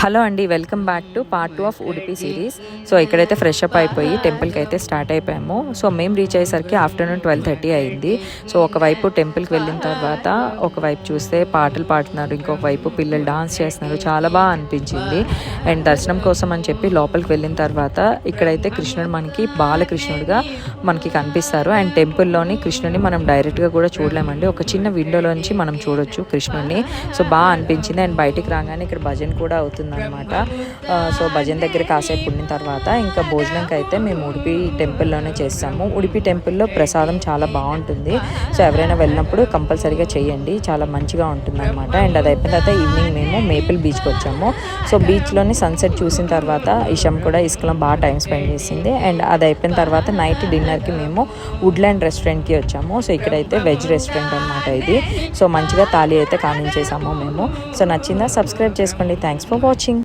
Hello అండి, welcome back to part 2 of Udupi series. So ఇక్కడైతే fresh up అయిపోయి టెంపుల్కి అయితే స్టార్ట్ అయిపోయాము. సో మేము రీచ్ అయ్యేసరికి ఆఫ్టర్నూన్ 12:30 అయింది. సో ఒకవైపు టెంపుల్కి వెళ్ళిన తర్వాత ఒకవైపు చూస్తే పాటలు పాడుతున్నారు, ఇంకొక వైపు పిల్లలు డాన్స్ చేస్తున్నారు. చాలా బాగా అనిపించింది. అండ్ దర్శనం కోసం అని చెప్పి లోపలికి వెళ్ళిన తర్వాత ఇక్కడైతే కృష్ణుడు మనకి బాలకృష్ణుడిగా మనకి కనిపిస్తారు. అండ్ టెంపుల్లోని కృష్ణుడిని మనం డైరెక్ట్గా కూడా చూడలేమండి, ఒక చిన్న విండోలోంచి మనం చూడొచ్చు కృష్ణుడిని. సో బాగా అనిపించింది. అండ్ బయటికి రాగానే ఇక్కడ భజన కూడా అవుతుంది అనమాట. సో భజన దగ్గర కాసేపు ఉండిన తర్వాత ఇంకా భోజనంకి అయితే మేము ఉడిపి టెంపుల్లోనే చేస్తాము. ఉడిపి టెంపుల్లో ప్రసాదం చాలా బాగుంటుంది. సో ఎవరైనా వెళ్ళినప్పుడు కంపల్సరీగా చేయండి, చాలా మంచిగా ఉంటుంది అనమాట. అండ్ అది అయిపోయిన తర్వాత ఈవినింగ్ మేము మేపుల్ బీచ్కి వచ్చాము. సో బీచ్లోని సన్సెట్ చూసిన తర్వాత ఇషం కూడా ఇసుకలో బాగా టైం స్పెండ్ చేసింది. అండ్ అది అయిపోయిన తర్వాత నైట్ డిన్నర్కి మేము వుడ్లాండ్ రెస్టారెంట్కి వచ్చాము. సో ఇక్కడైతే వెజ్ రెస్టారెంట్ అనమాట ఇది. సో మంచిగా థాలీ అయితే కానించేసాము మేము. సో నచ్చిందా? సబ్స్క్రైబ్ చేసుకోండి. Thanks for watching.